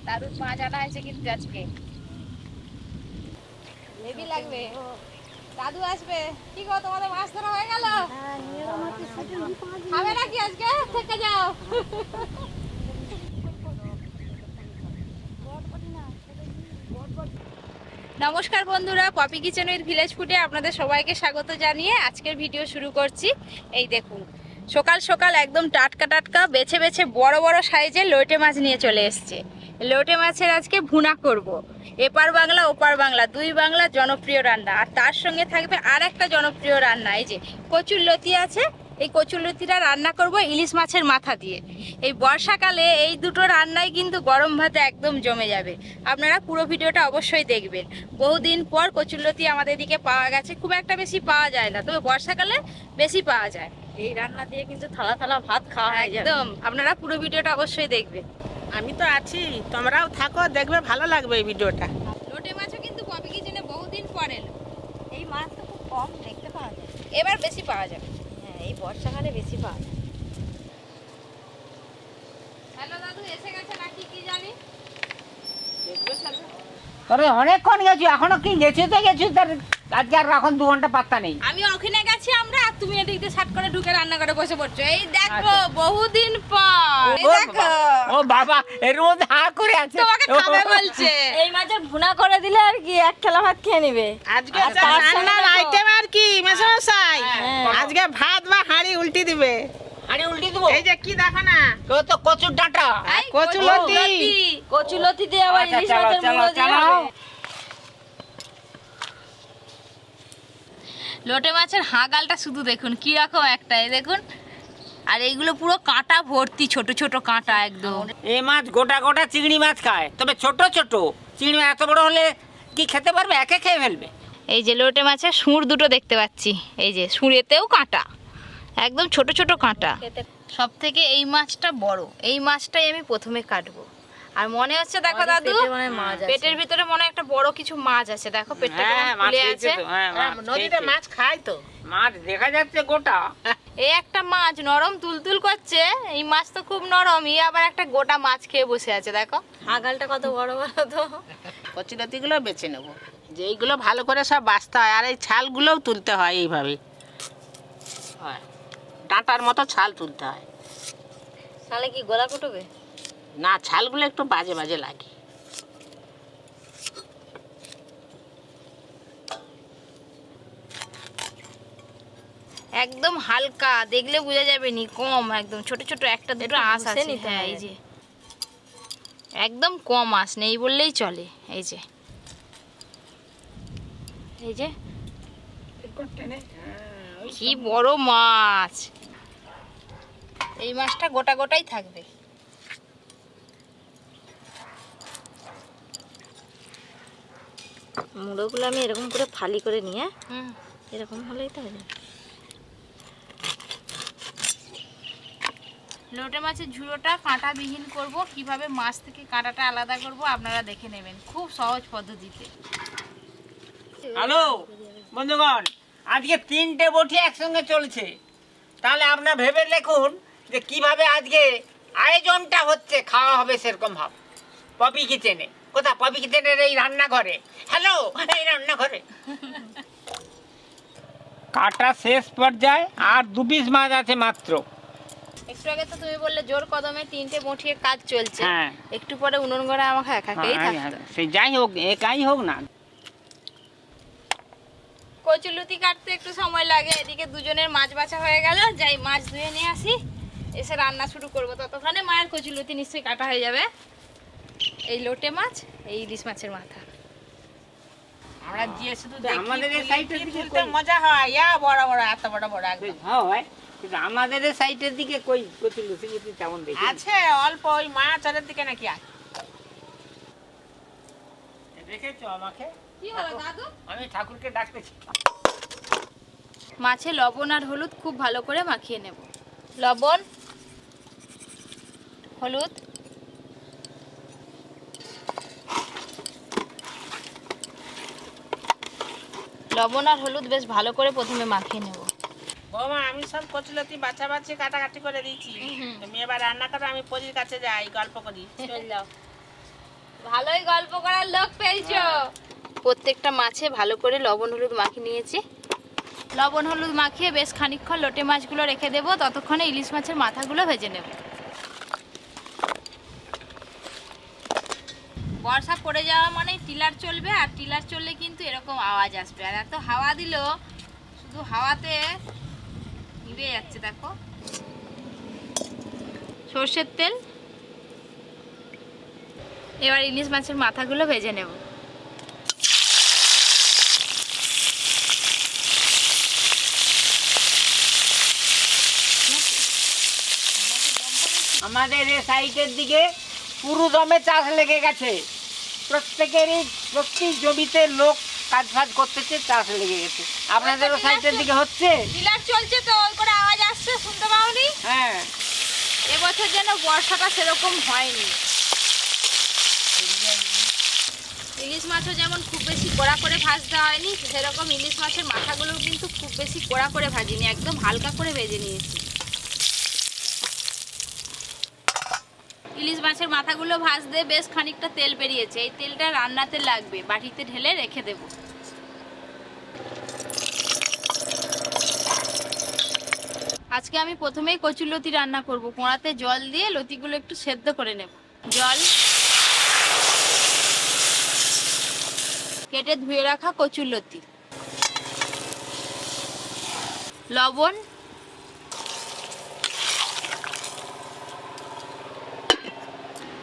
দাদুর মাছ আনা হয়েছে কিন্তু আজকে হেভি লাগবে। দাদু আসবে। কি গো তোমাদের মাছ ধরা হয়ে গেল? খাবে নাকি আজকে? থেকে যাও। নমস্কার বন্ধুরা, পপি কিচেনের ভিলেজ ফুডে আপনাদের সবাইকে স্বাগত জানিয়ে আজকের ভিডিও শুরু করছি। এই দেখুন, সকাল সকাল একদম টাটকা টাটকা বেছে বেছে বড় বড় সাইজের লইটে মাছ নিয়ে চলে এসছে। লইটে মাছের আজকে ভুনা করব। এপার বাংলা ওপার বাংলা দুই বাংলার জনপ্রিয় রান্না, আর তার সঙ্গে থাকবে আর একটা জনপ্রিয় রান্না, এই যে কচুরলতি আছে। এই কচুরলতিটা রান্না করব ইলিশ মাছের মাথা দিয়ে। এই বর্ষাকালে এই দুটো রান্নাই কিন্তু গরম ভাতে একদম জমে যাবে। আপনারা পুরো ভিডিওটা অবশ্যই দেখবেন। বহুদিন পর কচুরলতি আমাদের দিকে পাওয়া গেছে, খুব একটা বেশি পাওয়া যায় না, তবে বর্ষাকালে বেশি পাওয়া যায়। এই রান্না দিয়ে কিন্তু থালা থালা ভাত খাওয়া হয়ে যাবে। একদম, আপনারা পুরো ভিডিওটা অবশ্যই দেখবেন। আমি তো আছি, তোমরাও থাকো, দেখবে ভালো লাগবে এই ভিডিওটা। লোটে মাছও কিন্তু পপি কিচেনে বহুদিন পর এলো। এই মাছ তো খুব কম দেখতে পাওয়া যায়। এবার বেশি পাওয়া যাবে। হ্যাঁ, এই বর্ষাকালে বেশি পাওয়া যায়। হ্যালো দাদু, এসে গেছে নাকি কি জানি। তবে অনেকক্ষণ গেছি, এখনো কি গেছি তো গেছি, তার আজকে আর এখন 2 ঘন্টা পাত্তা নেই। আমি ওখানে গেছি আমরা, আর তুমি এদিক দিয়ে সাট করে ঢুকে রান্না করে বসে পড়ছো। এই দেখো বহুদিন পর, এই দেখো। ও বাবা, এর মধ্যে হা করে আছে, তোমাকে খাবে বলছে। এই মাছের ভুনা করে দিলে আর কি এক থালা ভাত খেয়ে নেবে। আজকে রান্নার আইটেম আর কি মেশামশাই, আজকে ভাত বা হাঁড়ি উল্টি দিবে। আরে উল্টি দেবো। এই যে কি দেখো না, তো তো কচুর ডাঁটা, এই কচুরলতি। কচুলতি দিয়ে আবার আচ্ছা, ইলিশ চলো, মাছের চলো, মুড়ো দিয়ে চলো। হবে। লোটে মাছের হাঁগালটা শুধু দেখুন কি রকম একটা, এই দেখুন। আর এইগুলো পুরো কাঁটা ভর্তি, ছোট ছোট কাঁটা একদম। এই মাছ গোটা গোটা চিংড়ি মাছ খায়, তবে ছোট ছোট চিংড়ি মাছ এত বড় হলে কি খেতে পারবে? একে খেয়ে ফেলবে। এই যে লোটে মাছের সুর দুটো দেখতে পাচ্ছি, এই যে সুরেতেও কাঁটা, একদম ছোট ছোট কাঁটা। সব থেকে এই মাছটা বড়, এই মাছটাই আমি প্রথমে কাটবো। আর মনে হচ্ছে দেখো আমাদের দাদু, পেটে মনে হয় মাছ আছে। পেটের ভিতরে মনে হয় একটা বড় কিছু মাছ আছে। দেখো পেটটা কেমন মাছ ফুলে খেয়েছে আছে। তো, হ্যাঁ, মাছ নদীতে খেয়েছে। মাছ খায় তো। মাছ দেখা যাচ্ছে গোটা। এই একটা মাছ নরম তুলতুল করছে, এই মাছ তো খুব নরম, ই আবার একটা গোটা মাছ খেয়ে বসে আছে দেখো। হাগালটা কত বড় বড় তো। কচুলতি গুলো বেছে নেবো, যে এইগুলো ভালো করে সব বাছতে হয়, আর এই ছালগুলোও তুলতে হয় এইভাবে। হয়, ডাঁটার মতো ছাল তুলতে হয়। তাহলে কি গলা কুটবে? না, ছালগুলো একটু বাজে বাজে লাগে। একদম হালকা, দেখলে বোঝা যাবে নি, কম একদম, ছোট ছোট একটা দুটো একটু আঁশ ঘষে আছে। নিতে হ্যাঁ, হবে। এই যে একদম কম আঁশ, নেই বললেই চলে। এই যে এই যে কি বড় মাছ। এই মাছটা গোটা গোটাই থাকবে। মুড়োগুলো আমি এরকম করে ফালি করে নিয়ে, হুম, এরকম হলেই তো হয়ে যাবে। লোটে মাছের ঝুড়োটা কাঁটাবিহীন করব। কিভাবে মাছ থেকে কাঁটাটা আলাদা করব আপনারা দেখে নেবেন, খুব সহজ পদ্ধতিতে। হ্যালো বন্ধুগণ, আজকে 3টে বটি একসঙ্গে চলছে। তাহলে আপনারা ভেবে দেখুন যে কিভাবে আজকে আয়োজনটা হচ্ছে, খাওয়া হবে সেরকম ভাব। পপি কিচেনে, কোথা? পপি কিচেনের এই রান্নাঘরে। হ্যালো, এই রান্নাঘরে। কাটা শেষ পর্যায়ে, আর 2 পিস মাছ আছে মাত্র। একটু আগে তো তুমি বললে জোর কদমে 3টে বটির কাজ চলছে, হ্যাঁ। একটু পরে উনুন ঘরে আমাকে একাকেই থাকতো। সে যাই হোক, একাই হোক না। কচুলতি কাটতে একটু সময় লাগে, এদিকে দুজনের মাছ বাছা হয়ে গেল, যাই মাছ ধুয়ে নিয়ে আসি, এসে রান্না শুরু করবো। ততক্ষণে মায়ের কচুলতি নিশ্চয়ই কাটা হয়ে যাবে। এই লোটে মাছ, এই ইলিশ মাছের মাথা। আমরা যে শুধু আমাদের এই সাইডের দিকে কই- মজা হয়, বড় বড়, এত বড় বড় একদম। হ্যাঁ হয়, কিন্তু আমাদের এই সাইডের দিকে কই কচুর লুচি লুচি তেমন দেখি না। আছে অল্প, ওই মাছ ওদের দিকে নাকি আছে। দেখেছো আমাকে? কি হলো দাদু? আমি ঠাকুরকে ডাকতেছি। মাছে লবণ আর হলুদ খুব ভালো করে মাখিয়ে নেব। লবণ, হলুদ, লবণ আর হলুদ বেশ ভালো করে প্রথমে মাখিয়ে নেব। বৌমা, আমি সব কচুলতি বাছাবাছি কাটাকাটি করে দিয়েছি। তুমি এবার রান্না করো, আমি পজির কাছে যাই, গল্প করি। চল যাও। ভালোই গল্প করার লোক পেয়েছো। প্রত্যেকটা মাছে ভালো করে লবণ হলুদ মাখিয়ে নিয়েছি। লবণ হলুদ মাখিয়ে বেশ খানিকক্ষণ লোটে মাছগুলো রেখে দেবো, ততক্ষণে ইলিশ মাছের মাথাগুলো ভেজে নেব। বর্ষা পড়ে যাওয়া মানে টিলার চলবে, আর টিলার চললে কিন্তু এরকম আওয়াজ আসবে। আর এত হাওয়া দিল, শুধু হাওয়াতে নিভে যাচ্ছে। দেখো, সর্ষের তেল। এবার ইলিশ মাছের মাথাগুলো ভেজে নেব। আমাদের এই সাইডের দিকে পুরো দমে চাষ লেগে গেছে। প্রতি জমিতে লোক কাজ ফাজ করতেছে, চাষ লেগে গেছে। আপনাদেরও সাইডের দিকে হচ্ছে? টিলার চলছে তো, ওই করে আওয়াজ আসছে, শুনতে পাওনি? হ্যাঁ, এবছর যেন বর্ষাটা সেরকম হয়নি। ইলিশ মাছও যেমন খুব বেশি কড়া করে ভাজতে হয়নি, সেরকম ইলিশ মাছের মাথাগুলো কিন্তু খুব বেশি কড়া করে ভাজিনি, একদম হালকা করে ভেজে নিয়েছি। ইলিশ মাছের মাথাগুলো ভাজতে বেশ খানিকটা তেল বেরিয়েছে। এই তেলটা রান্নাতে লাগবে, বাটিতে ঢেলে রেখে দেব। আজকে আমি প্রথমেই কচুর লতি রান্না করব। কড়াতে জল দিয়ে লতিগুলো একটু সেদ্ধ করে নেব। জল, কেটে ধুয়ে রাখা কচুর লতি, লবণ,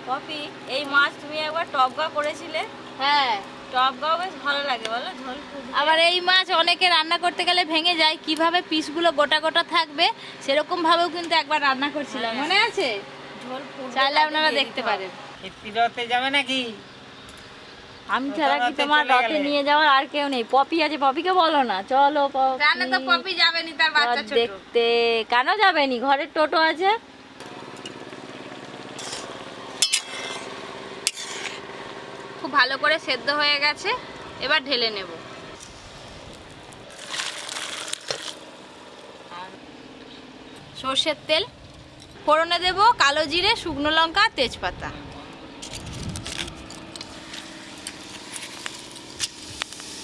পপি, এই মাছ তুমি একবার টকগা করেছিলে। হ্যাঁ। টকগাও বেশ ভালো লাগে বলো, ঝোল ফুটবে। আবার এই মাছ অনেকে রান্না করতে গেলে ভেঙে যায়, কিভাবে পিসগুলো গোটা গোটা থাকবে সেরকম ভাবেও কিন্তু একবার রান্না করছিলাম, মনে আছে? ঝোল ফুটবে, চাইলে তাতে আপনারা দিয়ে দেখতে দিতে হবে। পারেন। রতে যাবে নাকি? আমি ছাড়া কি রথে তোমার চলে রথে গেলে। নিয়ে যাওয়ার আর কেউ নেই? পপি আছে, পপিকে বলো না, চলো রান্না তো পপি পপি যাবেনি, তার বাচ্চা রথ ছোট। দেখতে। কেন যাবেনি? ঘরের টোটো আছে। খুব ভালো করে সেদ্ধ হয়ে গেছে, এবার ঢেলে নেব। সর্ষের তেল, ফোড়নে দেব কালো জিরে, শুকনো লঙ্কা, তেজপাতা।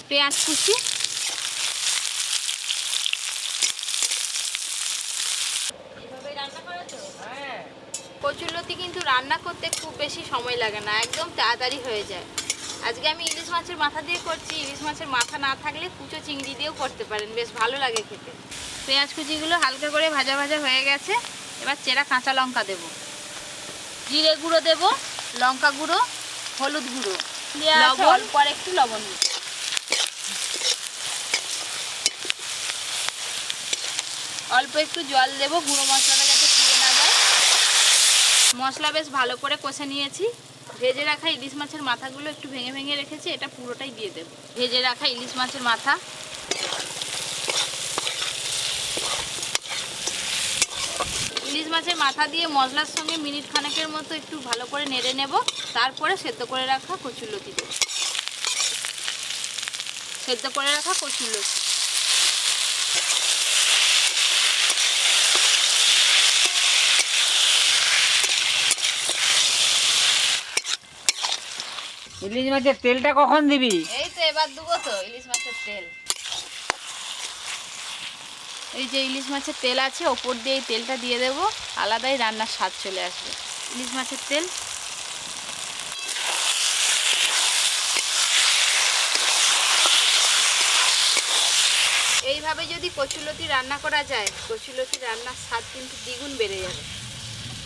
পেঁয়াজ কুচি, এইভাবে রান্না করো তো? হ্যাঁ, কচুরলতি কিন্তু রান্না করতে খুব বেশি সময় লাগে না, একদম তাড়াতাড়ি হয়ে যায়। আজকে আমি ইলিশ মাছের মাথা দিয়ে করছি। ইলিশ মাছের মাথা না থাকলে কুচো চিংড়ি দিয়েও করতে পারেন, বেশ ভালো লাগে খেতে। পেঁয়াজ কুচিগুলো হালকা করে ভাজা ভাজা হয়ে গেছে। এবার চেরা কাঁচা লঙ্কা দেব, জিরে গুঁড়ো দেব, লঙ্কা গুঁড়ো, হলুদ গুঁড়ো, লবণ, অল্প আর একটু লবণ দেব। অল্প একটু জল দেব, গুঁড়ো মশলাটা যাতে পুড়ে না যায়। মশলা বেশ ভালো করে কষে নিয়েছি। ভেজে রাখা ইলিশ মাছের মাথাগুলো একটু ভেঙে ভেঙে রেখেছি, এটা পুরোটাই দিয়ে দেব। ভেজে রাখা ইলিশ মাছের মাথা, ইলিশ মাছের মাথা দিয়ে মশলার সঙ্গে মিনিট খানেকের মতো একটু ভালো করে নেড়ে নেব। তারপরে সেদ্ধ করে রাখা কচুরলতি দেব। সেদ্ধ করে রাখা কচুরলতি, ইলিশ মাছের তেলটা কখন দিবি? এই তো এবার দেবো তো ইলিশ মাছের তেল। এই যে ইলিশ মাছের তেল আছে, ওপর দিয়ে এই তেলটা দিয়ে দেবো, আলাদাই রান্নার স্বাদ চলে আসবে। ইলিশ মাছের তেল, এইভাবে যদি কচুলতি রান্না করা যায়, কচুলতি রান্নার স্বাদ কিন্তু দ্বিগুণ বেড়ে যাবে।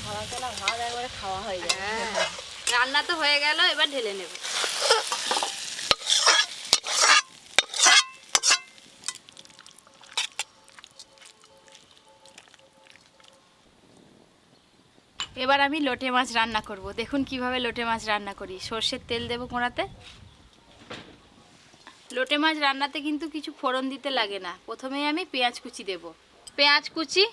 খাওয়া চলা ভাত একবারে খাওয়া হয়ে যায়। হ্যাঁ, রান্না তো হয়ে গেল, এবার ঢেলে নেব। এবার আমি লোটে মাছ রান্না করব। দেখুন কিভাবে লোটে মাছ রান্না করি। সর্ষের তেল দেব কড়াতে। লোটে মাছ রান্নাতে কিন্তু কিছু ফোড়ন দিতে লাগে না। প্রথমেই আমি পেঁয়াজ কুচি দেব। পেঁয়াজ কুচি,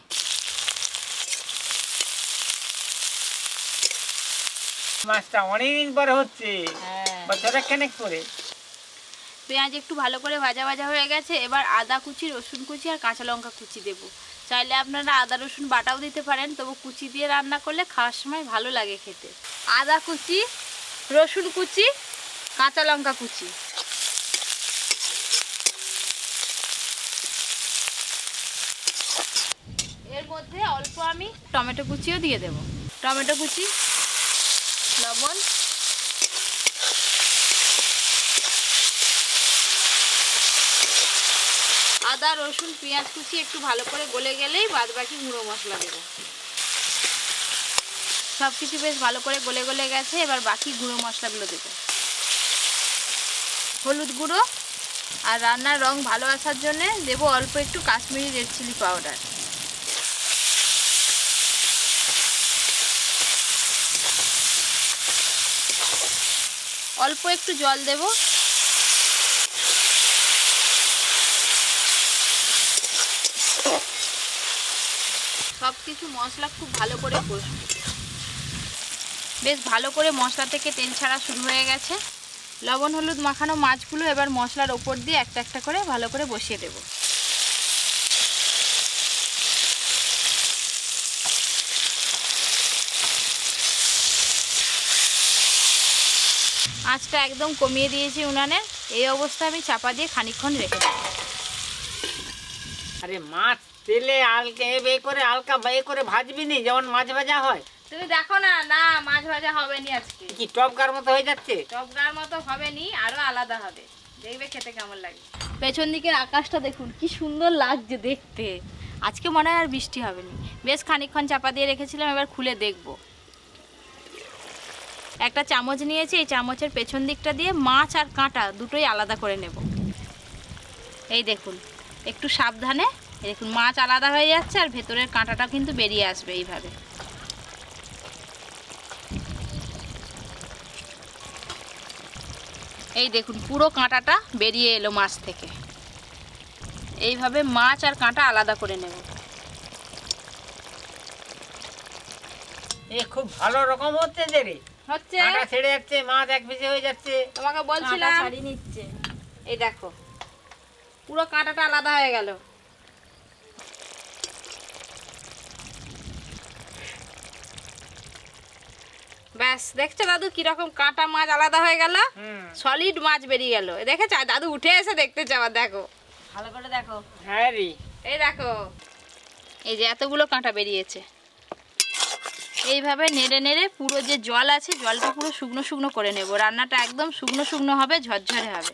মাছটা অনেকদিন পরে হচ্ছে, হ্যাঁ। বছরে খানেক পরে। পেঁয়াজ একটু ভালো করে ভাজা ভাজা হয়ে গেছে। এবার আদা কুচি, রসুন কুচি আর কাঁচা লঙ্কা কুচি দেব। চাইলে আপনারা আদা রসুন বাটাও দিতে পারেন, তবু কুচি দিয়ে রান্না করলে খাওয়ার সময় ভালো লাগে খেতে। আদা কুচি, রসুন কুচি, কাঁচা লঙ্কা কুচি। এর মধ্যে অল্প আমি টমেটো কুচিও দিয়ে দেব। টমেটো কুচি, লবণ, আদা রসুন পেঁয়াজ কুচি একটু ভালো করে গলে গেলেই বাদবাকি গুঁড়ো মশলা দেবো। সব কিছু বেশ ভালো করে গলে গলে গেছে, এবার বাকি গুঁড়ো মশলাগুলো দেবো। হলুদ গুঁড়ো, আর রান্নার রং ভালো আসার জন্য দেবো অল্প একটু কাশ্মীরি রেড চিলি পাউডার। অল্প একটু জল দেব। সব কিছু মশলা খুব ভালো করে কষবো। বেশ ভালো করে মশলা থেকে তেল ছাড়া শুরু হয়ে গেছে। লবণ হলুদ মাখানো মাছগুলো এবার মশলার ওপর দিয়ে একটা একটা করে ভালো করে বসিয়ে দেব। আঁচটা একদম কমিয়ে দিয়েছি উনানের। এই অবস্থায় আমি চাপা দিয়ে খানিকক্ষণ রেখে দেব। আরে মাছ তেলে হালকা বে করে ভাজবি নি, যেমন মাছ ভাজা হয়। তুমি দেখো না, না মাছ ভাজা হবে নি আজকে। কি টপকার মতো হয়ে যাচ্ছে? টপকার মতো হবে নি, আরো আলাদা হবে। দেখবে খেতে কেমন লাগে। পেছন দিকের আকাশটা দেখুন কি সুন্দর লাগছে দেখতে। আজকে মনে হয় আর বৃষ্টি হবে না। বেশ খানিকক্ষণ চাপা দিয়ে রেখেছিলাম, এবার খুলে দেখব। একটা চামচ নিয়েছি, এই চামচের পেছন দিকটা দিয়ে মাছ আর কাঁটা দুটোই আলাদা করে নেব। এই দেখুন, একটু সাবধানে। দেখুন মাছ আলাদা হয়ে যাচ্ছে আর ভেতরের কাঁটাটা কিন্তু বেরিয়ে আসবে এইভাবে। এই দেখুন পুরো কাঁটাটা বেরিয়ে এলো মাছ থেকে। এইভাবে মাছ আর কাঁটা আলাদা করে নেব। এ খুব ভালো রকম হচ্ছে যে রে, হচ্ছে কাঁটা ছেড়ে যাচ্ছে, মাছ এক পিসে হয়ে যাচ্ছে। তোমাকে বলছিলাম, ছাড়িয়ে নিচ্ছে। এই দেখো পুরো কাঁটাটা আলাদা হয়ে গেল। ব্যাস দেখছো দাদু কিরকম কাঁটা মাছ আলাদা হয়ে গেল, সলিড মাছ বেরিয়ে গেল। দেখেছ দাদু উঠে এসে দেখতে চাও, দেখো ভালো করে দেখো। হ্যাঁ রে, এই দেখো এই যে এতগুলো কাঁটা বেরিয়েছে। এইভাবে নেড়ে নেড়ে পুরো যে জল আছে জলটা পুরো শুকনো শুকনো করে নেব। রান্নাটা একদম শুকনো শুকনো হবে, ঝরঝরে হবে।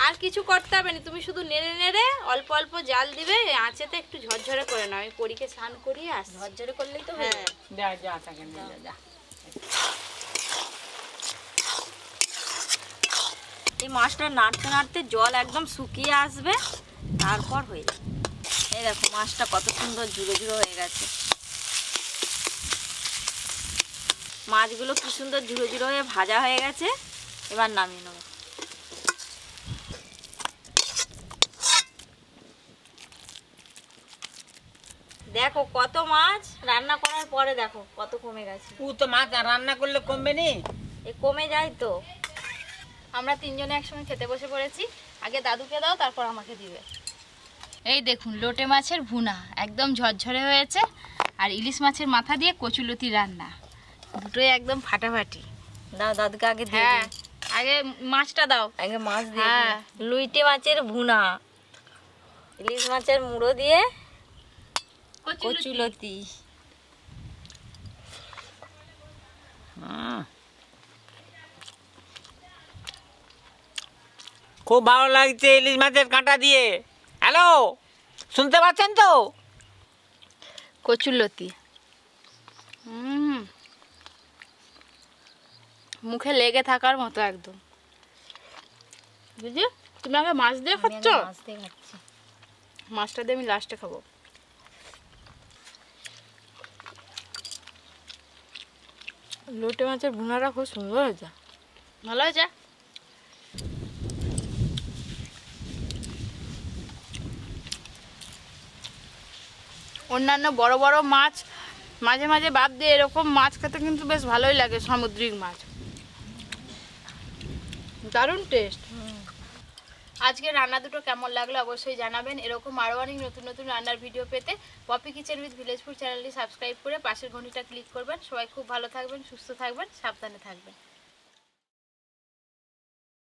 আর কিছু করতে হবে না, তুমি শুধু নেড়ে নেড়ে অল্প অল্প জাল দিবে, আঁচেতে একটু ঝরঝরে করে নাও। আমি পরীকে স্নান করিয়ে আসি। ঝরঝরে করলেই তো হ্যাঁ যা যা থাকে যা। এই মাছটা নাড়তে নাড়তে জল একদম শুকিয়ে আসবে, তারপর হয়ে যাবে। এই দেখো মাছটা কত সুন্দর ঝুড়ো ঝুড়ো হয়ে গেছে। মাছগুলো কি সুন্দর ঝুড়ো ঝুড়ো হয়ে ভাজা হয়ে গেছে। এবার নামিয়ে নেবো। দেখো কত মাছ রান্না করার পরে দেখো কত কমে গেছে। ও তো মাছ রান্না করলে কমবে নি? এ কমে যায় তো। আমরা তিনজনে একসঙ্গে খেতে বসে পড়েছি। আগে দাদুকে দাও, তারপর আমাকে দিবে। এই দেখুন লোটে মাছের ভুনা একদম ঝরঝরে হয়েছে, আর ইলিশ মাছের মাথা দিয়ে কচুলতি রান্না, দুটোই একদম ফাটাফাটি। দাও দাদুকে আগে দিয়ে হ্যাঁ দিই। আগে মাছটা দাও। আগে মাছ দিয়ে হ্যাঁ। দিই। লুইটে মাছের ভুনা, ইলিশ মাছের মুড়ো দিয়ে কচুলতি। খুব ভালো লাগছে ইলিশ মাছের কাঁটা দিয়ে। হ্যালো, শুনতে পাচ্ছেন তো? কচুলতি মুখে লেগে থাকার মতো একদম। বুঝলি তুমি আগে মাছ দিয়ে খাচ্ছ? মাছ দিয়ে খাচ্ছি। মাছটা দিয়ে আমি লাস্টে খাবো। লোটে মাছের ভুনাটা খুব সুন্দর হয়েছে। ভালো হয়েছে। অন্যান্য বড় বড় মাছ মাঝে মাঝে বাদ দিয়ে এরকম মাছ খেতে কিন্তু বেশ ভালোই লাগে। সামুদ্রিক মাছ দারুণ টেস্ট। আজকে রান্না দুটো কেমন লাগলো অবশ্যই জানাবেন। এরকম আরও অনেক নতুন নতুন রান্নার ভিডিও পেতে Poppy kitchen with village food চ্যানেলটি সাবস্ক্রাইব করে পাশের ঘন্টিটা ক্লিক করবেন। সবাই খুব ভালো থাকবেন, সুস্থ থাকবেন, সাবধানে থাকবেন।